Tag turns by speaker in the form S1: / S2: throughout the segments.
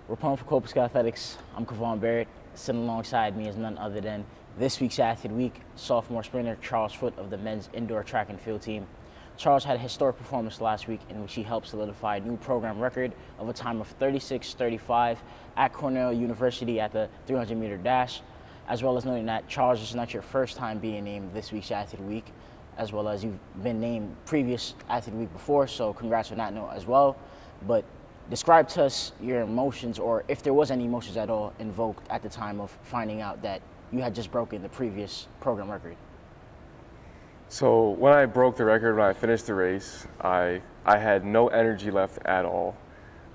S1: Reporting for Cobleskill Athletics, I'm Kavon Barrett. Sitting alongside me is none other than this week's Athlete Week, sophomore sprinter Charles Foote of the men's indoor track and field team. Charles had a historic performance last week in which he helped solidify a new program record of a time of 36:35 at Cornell University at the 300-meter dash, as well as noting that Charles, this is not your first time being named this week's Athlete Week, as well as you've been named previous Athlete Week before, so congrats on that note as well. But describe to us your emotions, or if there was any emotions at all invoked at the time of finding out that you had just broken the previous program record.
S2: So when I broke the record, when I finished the race, I had no energy left at all.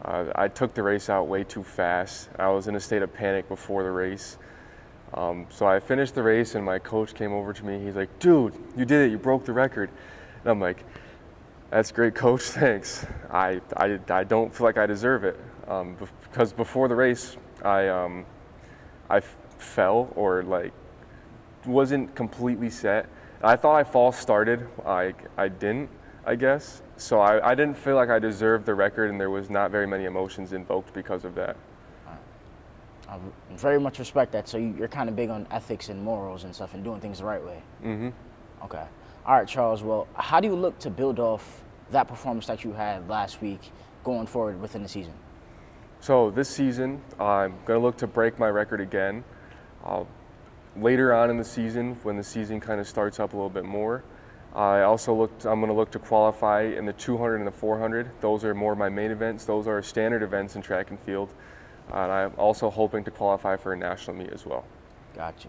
S2: I took the race out way too fast. I was in a state of panic before the race. So I finished the race and my coach came over to me. He's like, "Dude, you did it, you broke the record." And I'm like, "That's great, coach, thanks. I don't feel like I deserve it." Because before the race, I fell, or like wasn't completely set. I thought I false started. I didn't, I guess. So I didn't feel like I deserved the record, and there was not very many emotions invoked because of that.
S1: I very much respect that. So you're kind of big on ethics and morals and stuff and doing things the right way.
S2: Mm-hmm.
S1: Okay. All right, Charles. Well, how do you look to build off that performance that you had last week going forward within the season?
S2: So this season, I'm going to look to break my record again. Later on in the season, when the season kind of starts up a little bit more, I'm going to look to qualify in the 200 and the 400. Those are more my main events. Those are standard events in track and field. And I'm also hoping to qualify for a national meet as well.
S1: Gotcha.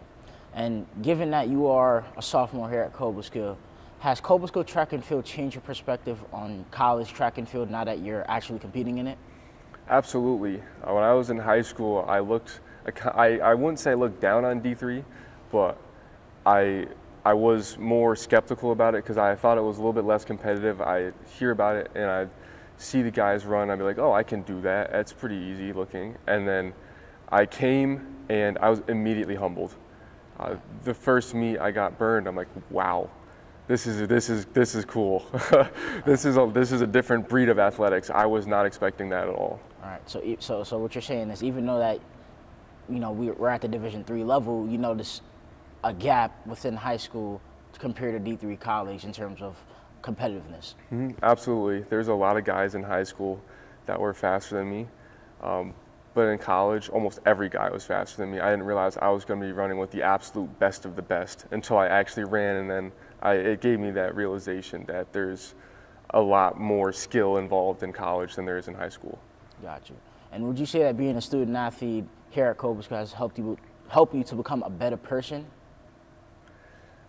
S1: And given that you are a sophomore here at Cobleskill, has Cobleskill track and field changed your perspective on college track and field now that you're actually competing in it?
S2: Absolutely. When I was in high school, I wouldn't say I looked down on D3, but I was more skeptical about it because I thought it was a little bit less competitive. I hear about it and I see the guys run, I'd be like, "Oh, I can do that. That's pretty easy looking." And then I came and I was immediately humbled. The first meet I got burned. I'm like, "Wow, this is cool. This is a different breed of athletics." I was not expecting that at all.
S1: All right. So what you're saying is, even though that we're at the Division III level, you notice a gap within high school compared to D3 college in terms of competitiveness.
S2: Mm-hmm. Absolutely. There's a lot of guys in high school that were faster than me. But in college, almost every guy was faster than me. I didn't realize I was going to be running with the absolute best of the best until I actually ran, and then it gave me that realization that there's a lot more skill involved in college than there is in high school.
S1: Gotcha. And would you say that being a student athlete here at Cobleskill has helped you to become a better person?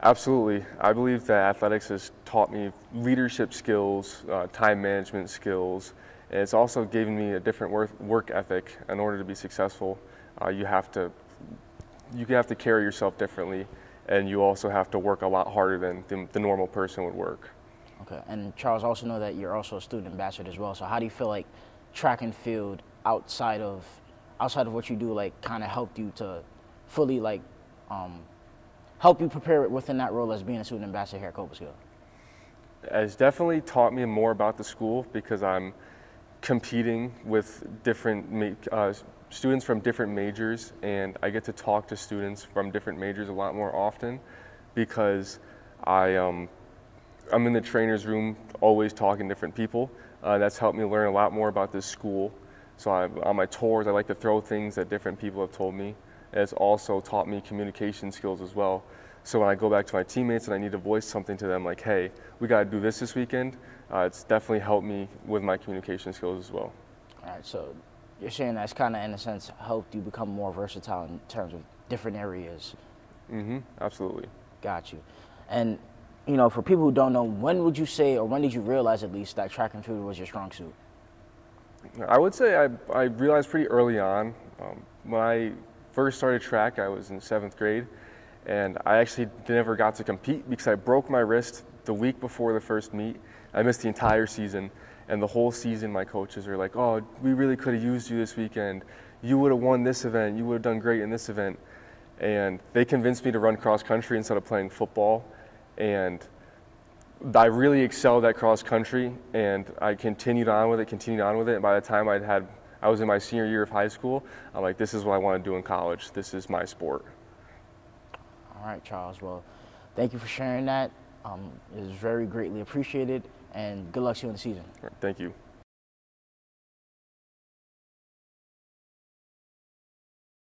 S2: Absolutely. I believe that athletics has taught me leadership skills, time management skills, and it's also given me a different work ethic. In order to be successful, you have to carry yourself differently, and you also have to work a lot harder than the normal person would work.
S1: Okay. And Charles, also know that you're also a student ambassador as well. So how do you feel like track and field outside of what you do, like, kind of helped you to fully help you prepare within that role as being a student ambassador here at Cobleskill?
S2: It's definitely taught me more about the school because I'm competing with different students from different majors, and I get to talk to students from different majors a lot more often because I'm in the trainer's room always talking to different people. That's helped me learn a lot more about this school. So on my tours, I like to throw things that different people have told me. And it's also taught me communication skills as well. So when I go back to my teammates and I need to voice something to them, like, "Hey, we got to do this weekend," it's definitely helped me with my communication skills as well.
S1: All right, so you're saying that's kind of, in a sense, helped you become more versatile in terms of different areas.
S2: Mm-hmm, absolutely.
S1: Got you. And, for people who don't know, when would you say, or when did you realize at least, that track and field was your strong suit?
S2: I would say I realized pretty early on. When I first started track, I was in 7th grade, and I actually never got to compete because I broke my wrist the week before the first meet. I missed the entire season, and the whole season my coaches were like, "Oh, we really could have used you this weekend. You would have won this event. You would have done great in this event." And they convinced me to run cross country instead of playing football, and I really excelled at cross country, and I continued on with it, and by the time I'd had I was in my senior year of high school. I'm like, this is what I want to do in college. This is my sport.
S1: All right, Charles. Well, thank you for sharing that. It was very greatly appreciated, and good luck to you in the season.
S2: All right, thank you.